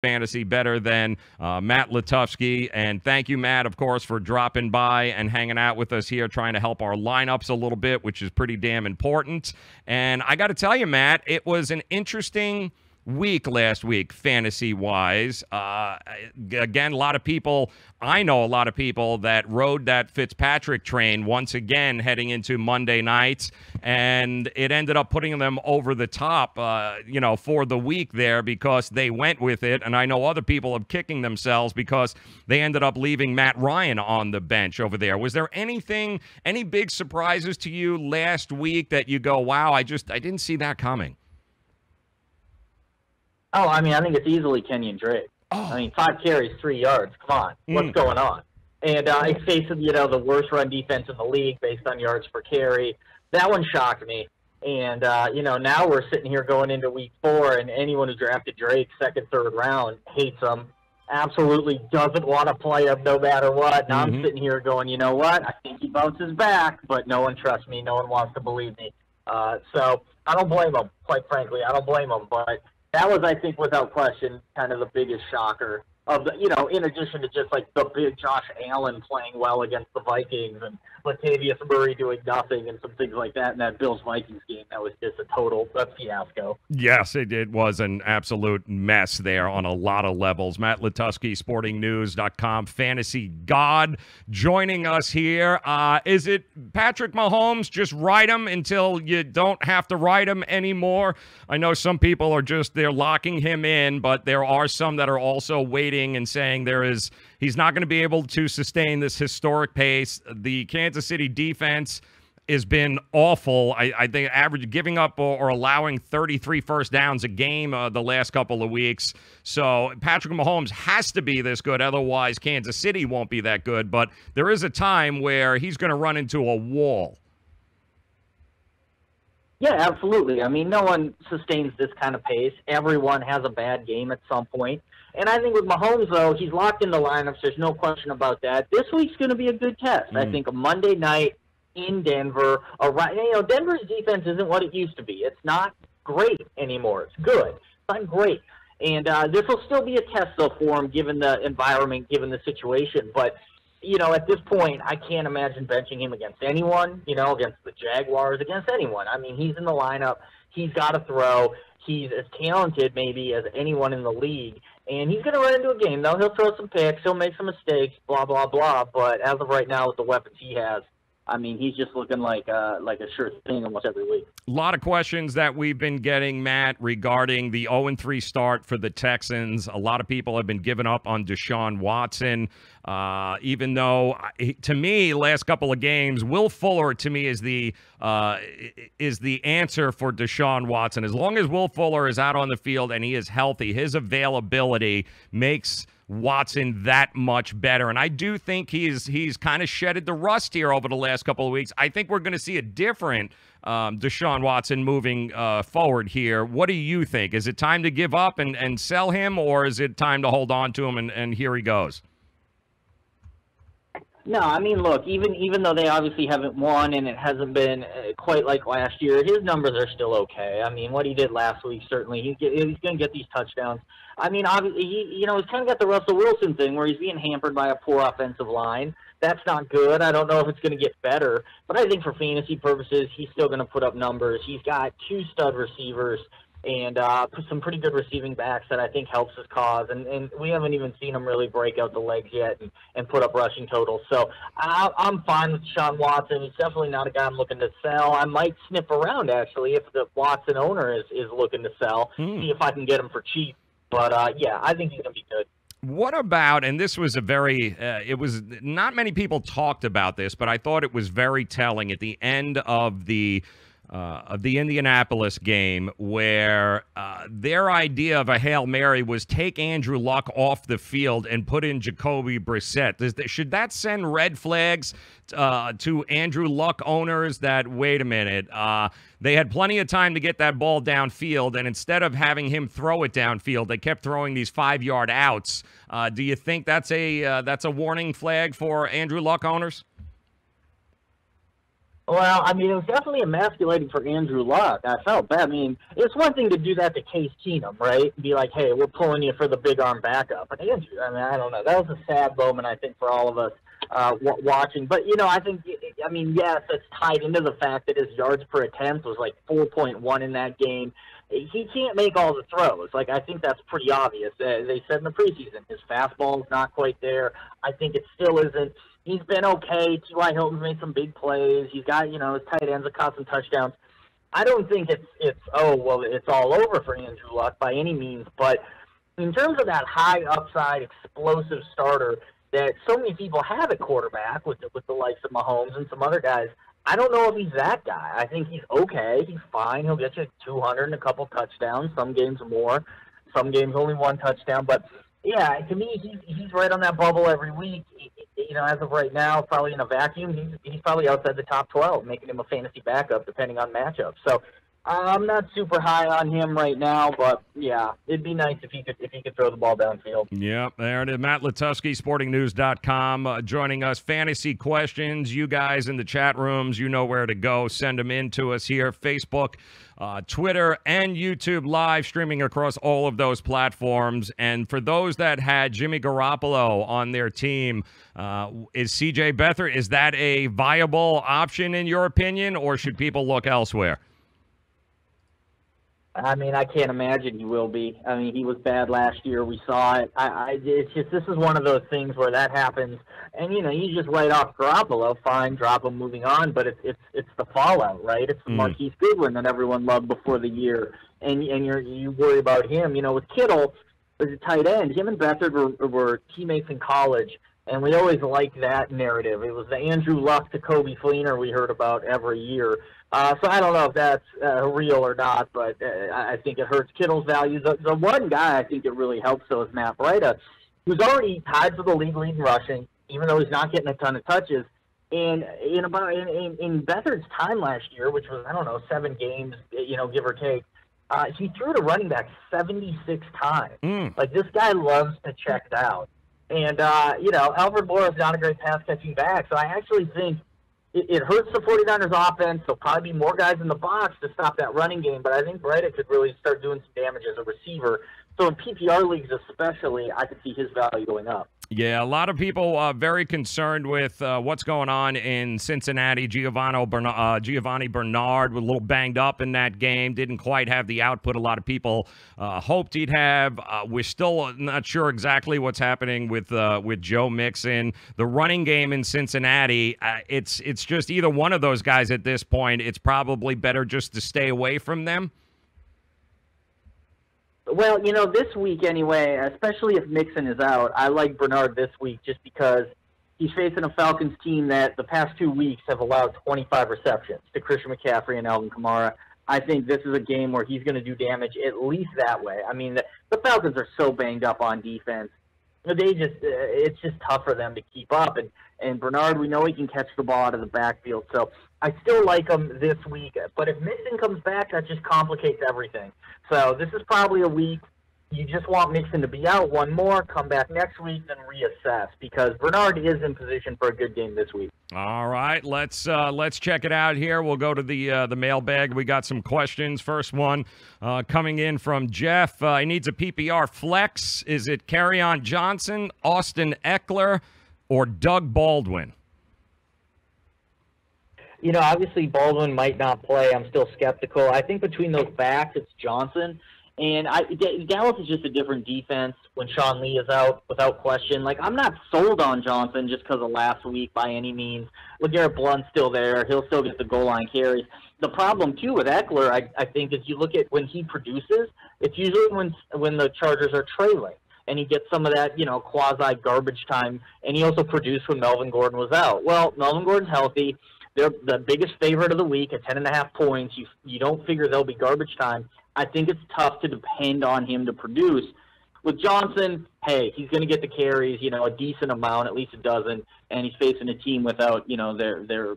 fantasy better than Matt Latufsky. And thank you, Matt, of course, for dropping by and hanging out with us here, trying to help our lineups a little bit, which is pretty damn important. And I got to tell you, Matt, it was an interesting week last week, fantasy-wise. Again, I know a lot of people that rode that Fitzpatrick train once again heading into Monday nights, and it ended up putting them over the top, for the week there because they went with it, and I know other people are kicking themselves because they ended up leaving Matt Ryan on the bench over there. Was there any big surprises to you last week that you go, wow, I didn't see that coming? Oh, I mean, I think it's easily Kenyon Drake. Oh. I mean, 5 carries, 3 yards. Come on. What's going on? And he's facing, the worst run defense in the league based on yards per carry. That one shocked me. And, now we're sitting here going into week 4, and anyone who drafted Drake second, third round hates him, absolutely doesn't want to play him no matter what. Now I'm sitting here going, you know what? I think he bounces back, but no one trusts me. No one wants to believe me. So I don't blame him, quite frankly. I don't blame him, but that was, I think, without question, kind of the biggest shocker of the, in addition to just like the big Josh Allen playing well against the Vikings and Latavius Murray doing nothing and some things like that in that Bills-Vikings game. That was just a total fiasco. Yes, it was an absolute mess there on a lot of levels. Matt Latufsky, sportingnews.com, fantasy god, joining us here. Is it Patrick Mahomes? Just ride him until you don't have to ride him anymore. I know some people are they're locking him in, but there are some that are also waiting and saying he's not going to be able to sustain this historic pace. The Kansas City defense has been awful. I think giving up or allowing 33 first downs a game the last couple of weeks. So Patrick Mahomes has to be this good. Otherwise, Kansas City won't be that good. But there is a time where he's going to run into a wall. Yeah, absolutely. I mean, no one sustains this kind of pace. Everyone has a bad game at some point. And I think with Mahomes, though, he's locked in the lineups. There's no question about that. This week's going to be a good test. I think a Monday night in Denver. Denver's defense isn't what it used to be. It's not great anymore. It's good. It's not great. And this will still be a test, though, for him, given the environment, given the situation. But, at this point, I can't imagine benching him against anyone, against the Jaguars, against anyone. I mean, he's in the lineup. He's got to throw. He's as talented, maybe, as anyone in the league. And he's going to run into a game, though. He'll throw some picks. He'll make some mistakes, blah, blah, blah. But as of right now, with the weapons he has, I mean, he's just looking like a sure thing almost every week. A lot of questions that we've been getting, Matt, regarding the 0-3 start for the Texans. A lot of people have been giving up on Deshaun Watson, even though, to me, last couple of games, Will Fuller, to me, is the answer for Deshaun Watson. As long as Will Fuller is out on the field and he is healthy, his availability makes Watson that much better. And I do think he's kind of shedded the rust here over the last couple of weeks. I think we're going to see a different Deshaun Watson moving forward here. What do you think? Is it time to give up and sell him, or is it time to hold on to him and here he goes? No, I mean, look, even though they obviously haven't won and it hasn't been quite like last year, his numbers are still okay. I mean, what he did last week, certainly, he's going to get these touchdowns. I mean, obviously, he's kind of got the Russell Wilson thing where he's being hampered by a poor offensive line. That's not good. I don't know if it's going to get better, but I think for fantasy purposes, he's still going to put up numbers. He's got 2 stud receivers and some pretty good receiving backs that I think helps his cause. And we haven't even seen him really break out the legs yet and put up rushing totals. So I'm fine with Deshaun Watson. He's definitely not a guy I'm looking to sell. I might snip around, actually, if the Watson owner is looking to sell, see if I can get him for cheap. But, yeah, I think he's going to be good. What about, and this was it was not many people talked about this, but I thought it was very telling at the end of the Indianapolis game where their idea of a Hail Mary was take Andrew Luck off the field and put in Jacoby Brissett. Should that send red flags to Andrew Luck owners that, wait a minute, they had plenty of time to get that ball downfield, and instead of having him throw it downfield, they kept throwing these 5-yard outs. Do you think that's a warning flag for Andrew Luck owners? Well, I mean, it was definitely emasculating for Andrew Luck. I felt bad. I mean, it's one thing to do that to Case Keenum, right? Be like, hey, we're pulling you for the big arm backup. But Andrew, I mean, I don't know. That was a sad moment, I think, for all of us watching. But, you know, I think, I mean, yes, it's tied into the fact that his yards per attempt was like 4.1 in that game. He can't make all the throws. Like, I think that's pretty obvious. They said in the preseason, his fastball is not quite there. I think it still isn't. He's been okay. T.Y. Hilton's made some big plays. He's got, you know, his tight ends have caught some touchdowns. I don't think it's all over for Andrew Luck by any means. But in terms of that high upside, explosive starter that so many people have at quarterback with the likes of Mahomes and some other guys, I don't know if he's that guy. I think he's okay. He's fine. He'll get you 200 and a couple touchdowns. Some games more. Some games only one touchdown. But, yeah, to me, he's right on that bubble every week. You know, as of right now, probably in a vacuum, he's probably outside the top 12, making him a fantasy backup depending on matchups. So I'm not super high on him right now, but yeah, it'd be nice if he could throw the ball downfield. Yep, there it is. Matt Latufsky, sportingnews.com, joining us. Fantasy questions, you guys in the chat rooms, you know where to go. Send them in to us here, Facebook, Twitter, and YouTube live, streaming across all of those platforms. And for those that had Jimmy Garoppolo on their team, is C.J. Beathard, is that a viable option in your opinion, or should people look elsewhere? I mean, I can't imagine he will be. I mean, he was bad last year. We saw it. It's just, this is one of those things where that happens, and you know, you just write off Garoppolo, fine, drop him, moving on. But it's the fallout, right? It's the Marquise Goodwin that everyone loved before the year, and you worry about him. You know, with Kittle as a tight end, him and Beathard were teammates in college, and we always liked that narrative. It was the Andrew Luck to Kobe Fleener we heard about every year. So I don't know if that's real or not, but I think it hurts Kittle's value. The one guy I think it really helps, though, is Matt Breida, who's already tied for the league lead in rushing, even though he's not getting a ton of touches. And in Beathard's time last year, which was, I don't know, 7 games, you know, give or take, he threw to running back 76 times. Like, this guy loves to check down. And, you know, Alfred Morris is not a great pass-catching back, so I actually think it hurts the 49ers offense. There'll probably be more guys in the box to stop that running game, but I think Breida could really start doing some damage as a receiver. So in PPR leagues especially, I could see his value going up. Yeah, a lot of people very concerned with what's going on in Cincinnati. Giovanni Bernard was a little banged up in that game. Didn't quite have the output a lot of people hoped he'd have. We're still not sure exactly what's happening with Joe Mixon. The running game in Cincinnati, it's just either one of those guys at this point. It's probably better just to stay away from them. Well, you know, this week anyway, especially if Mixon is out, I like Bernard this week just because he's facing a Falcons team that the past 2 weeks have allowed 25 receptions to Christian McCaffrey and Alvin Kamara. I think this is a game where he's going to do damage at least that way. I mean, the Falcons are so banged up on defense. It's just tough for them to keep up. And Bernard, we know he can catch the ball out of the backfield. So I still like him this week. But if Mixon comes back, that just complicates everything. So this is probably a week you just want Mixon to be out one more, come back next week, then reassess, because Bernard is in position for a good game this week. All right, let's check it out here. We'll go to the mailbag. We got some questions. First one coming in from Jeff. He needs a PPR flex. Is it Kerryon Johnson, Austin Eckler, or Doug Baldwin? You know, obviously Baldwin might not play. I'm still skeptical. I think between those backs, it's Johnson. And Dallas is just a different defense when Sean Lee is out, without question. Like, I'm not sold on Johnson just because of last week by any means. LeGarrette Blount's still there. He'll still get the goal line carries. The problem, too, with Eckler, I think, is you look at when he produces, it's usually when the Chargers are trailing. And he gets some of that, you know, quasi-garbage time. And he also produced when Melvin Gordon was out. Well, Melvin Gordon's healthy. They're the biggest favorite of the week at 10.5 points. You don't figure they'll be garbage time. I think it's tough to depend on him to produce. With Johnson, hey, he's going to get the carries, you know, a decent amount, at least a dozen, and he's facing a team without, you know, the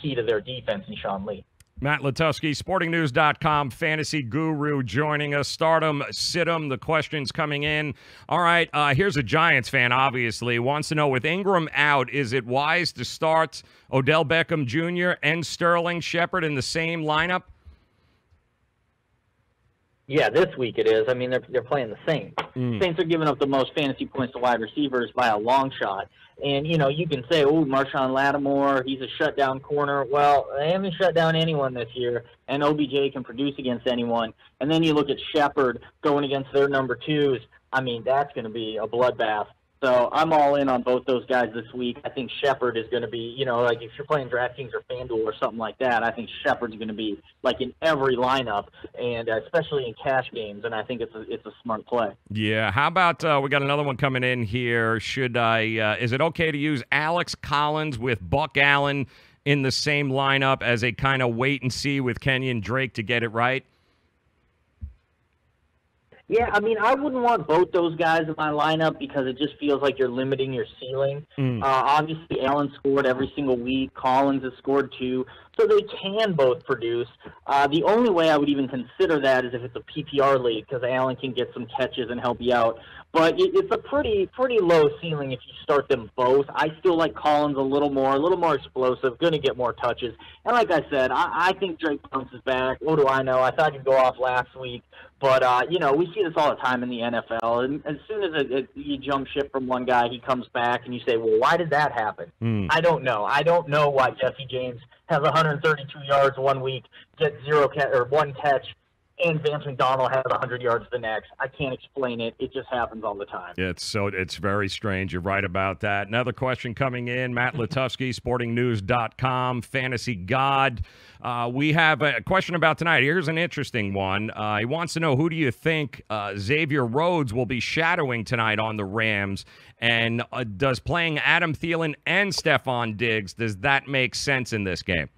key to their defense in Sean Lee. Matt Latufsky, sportingnews.com, fantasy guru, joining us. Start 'em, sit 'em, the questions coming in. All right, here's a Giants fan, obviously, wants to know, with Ingram out, is it wise to start Odell Beckham Jr. and Sterling Shepard in the same lineup? Yeah, this week it is. I mean, they're playing the Saints. Saints are giving up the most fantasy points to wide receivers by a long shot. And, you know, you can say, oh, Marshawn Lattimore, he's a shutdown corner. Well, they haven't shut down anyone this year, and OBJ can produce against anyone. And then you look at Shepard going against their number twos. I mean, that's going to be a bloodbath. So I'm all in on both those guys this week. I think Shepard is going to be, you know, like if you're playing DraftKings or FanDuel or something like that, I think Shepard's going to be like in every lineup, and especially in cash games. And I think it's a smart play. Yeah. How about we got another one coming in here? Should I? Is it okay to use Alex Collins with Buck Allen in the same lineup as a kind of wait and see with Kenyon Drake to get it right? Yeah, I mean, I wouldn't want both those guys in my lineup because it just feels like you're limiting your ceiling. Obviously, Allen scored every single week. Collins has scored too. So they can both produce. The only way I would even consider that is if it's a PPR league because Allen can get some catches and help you out. But it's a pretty low ceiling if you start them both. I still like Collins a little more explosive, going to get more touches. And like I said, I think Drake bounces back. What do I know? I thought he'd go off last week. But, you know, we see this all the time in the NFL. And as soon as you jump ship from one guy, he comes back, and you say, well, why did that happen? I don't know. I don't know why Jesse James has 132 yards one week, gets one catch, and Vance McDonald has 100 yards the next. I can't explain it. It just happens all the time. It's very strange. You're right about that. Another question coming in. Matt Latufsky, sportingnews.com, fantasy god. We have a question about tonight. Here's an interesting one. He wants to know, who do you think Xavier Rhodes will be shadowing tonight on the Rams? And does playing Adam Thielen and Stephon Diggs, does that make sense in this game?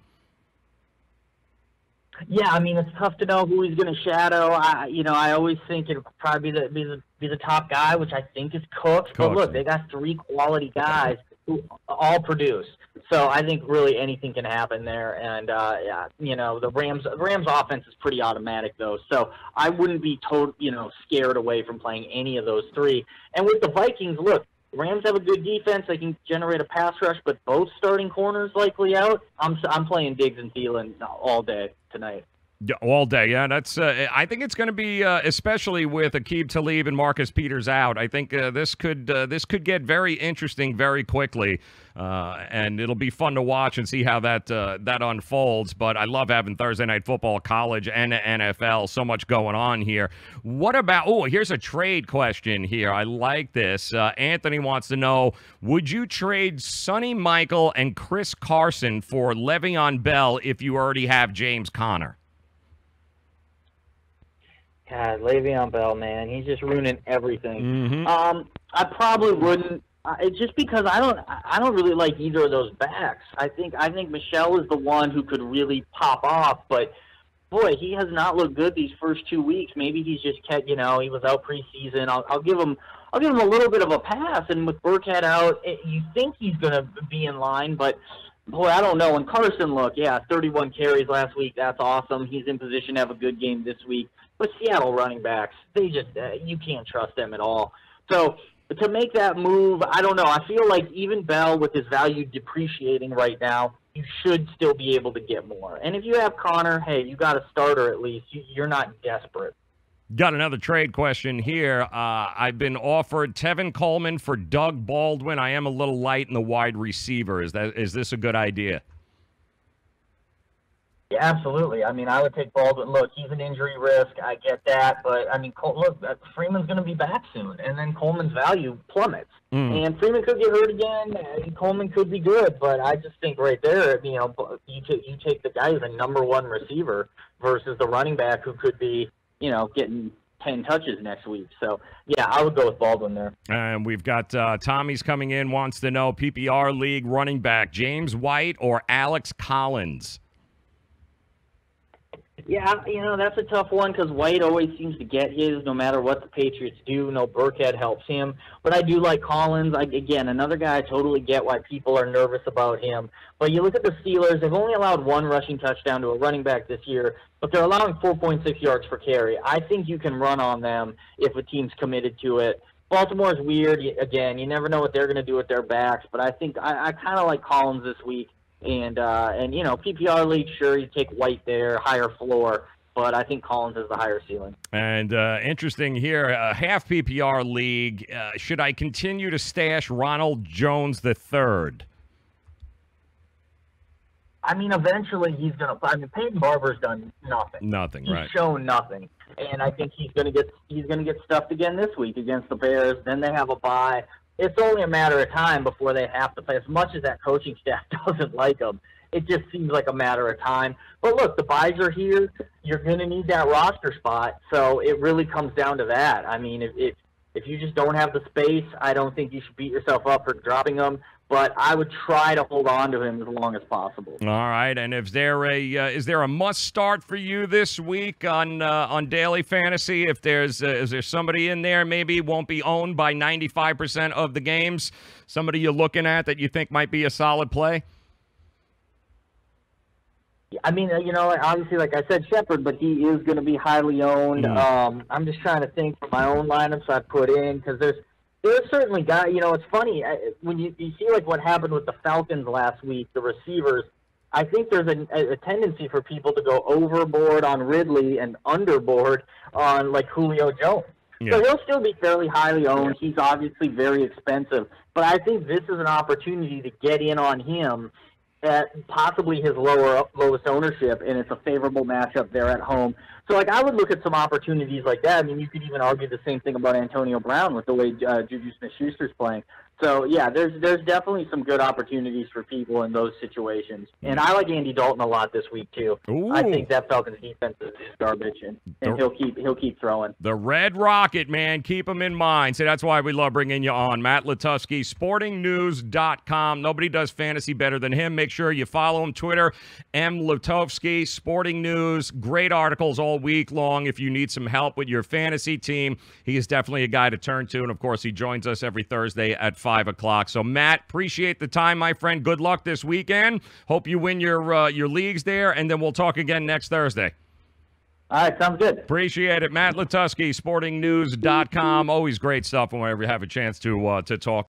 Yeah, I mean, it's tough to know who he's going to shadow. I always think it'll probably be the top guy, which I think is Cooks. But look, they got three quality guys who all produce. So I think really anything can happen there. And, the Rams offense is pretty automatic, though. So I wouldn't be scared away from playing any of those three. And with the Vikings, look, Rams have a good defense. They can generate a pass rush, but both starting corners likely out. I'm playing Diggs and Thielen all day tonight. Yeah, all day, yeah. That's. I think it's going to be, especially with Aqib Talib and Marcus Peters out. I think this could get very interesting very quickly, and it'll be fun to watch and see how that unfolds. But I love having Thursday Night Football, college and NFL. So much going on here. What about? Oh, here's a trade question here. I like this. Anthony wants to know: would you trade Sonny Michael and Chris Carson for Le'Veon Bell if you already have James Conner? God, Le'Veon Bell, man, he's just ruining everything. I probably wouldn't, just because I don't really like either of those backs. I think Michelle is the one who could really pop off, but boy, he has not looked good these first 2 weeks. Maybe he's just he was out preseason. I'll give him a little bit of a pass. And with Burkhead out, you think he's going to be in line, but boy, I don't know. And Carson, 31 carries last week. That's awesome. He's in position to have a good game this week. But Seattle running backs, they just you can't trust them at all. So to make that move, I don't know. I feel like even Bell, with his value depreciating right now, you should still be able to get more. And if you have Connor, hey, you got a starter at least. You're not desperate. Got another trade question here. I've been offered Tevin Coleman for Doug Baldwin. I am a little light in the wide receiver. Is this a good idea? Yeah, absolutely. I mean, I would take Baldwin. Look, he's an injury risk. I get that. But, I mean, Freeman's going to be back soon, and then Coleman's value plummets. And Freeman could get hurt again, and Coleman could be good. But I just think right there, you take the guy who's a number one receiver versus the running back who could be, getting 10 touches next week. So, yeah, I would go with Baldwin there. And we've got Tommy's coming in, wants to know PPR league running back, James White or Alex Collins? Yeah, that's a tough one because White always seems to get his no matter what the Patriots do. No, Burkhead helps him. But I do like Collins. Again, another guy I totally get why people are nervous about him. But you look at the Steelers, they've only allowed one rushing touchdown to a running back this year, but they're allowing 4.6 yards per carry. I think you can run on them if a team's committed to it. Baltimore's weird. Again, you never know what they're going to do with their backs, but I think I kind of like Collins this week. And PPR league, sure, you take White there, higher floor, but I think Collins has the higher ceiling. And interesting here, half PPR league, should I continue to stash Ronald Jones III? I mean, eventually he's going to. Peyton Barber's done nothing. Nothing, right? He's shown nothing, and I think he's going to get stuffed again this week against the Bears. Then they have a bye. It's only a matter of time before they have to play. As much as that coaching staff doesn't like him, it just seems like a matter of time. But look, the buys are here. You're going to need that roster spot, so it really comes down to that. I mean, if you just don't have the space, I don't think you should beat yourself up for dropping them. But I would try to hold on to him as long as possible. All right, and is there a must start for you this week on daily fantasy? If is there somebody in there maybe won't be owned by 95% of the games? Somebody you're looking at that you think might be a solid play? I mean, obviously, like I said, Shepard, but he is going to be highly owned. I'm just trying to think for my own lineups I put in because there's certainly guys. It's funny when you see like what happened with the Falcons last week, the receivers. I think there's a tendency for people to go overboard on Ridley and underboard on like Julio Jones. Yeah. So he'll still be fairly highly owned. He's obviously very expensive, but I think this is an opportunity to get in on him at possibly his lowest ownership, and it's a favorable matchup there at home. So, I would look at some opportunities like that. I mean, you could even argue the same thing about Antonio Brown with the way Juju Smith-Schuster's playing. So, yeah, there's definitely some good opportunities for people in those situations. And I like Andy Dalton a lot this week, too. Ooh. I think that Falcons defense is garbage, and he'll keep throwing. The Red Rocket, man. Keep him in mind. So that's why we love bringing you on. Matt Latufsky, sportingnews.com. Nobody does fantasy better than him. Make sure you follow him. Twitter, M. Latufsky, Sporting News. Great articles all week long if you need some help with your fantasy team. He is definitely a guy to turn to. And, of course, he joins us every Thursday at 5 o'clock. So, Matt, appreciate the time, my friend. Good luck this weekend. Hope you win your leagues there, and then we'll talk again next Thursday. All right, sounds good. Appreciate it. Matt Latufsky, sportingnews.com. Always great stuff whenever you have a chance to talk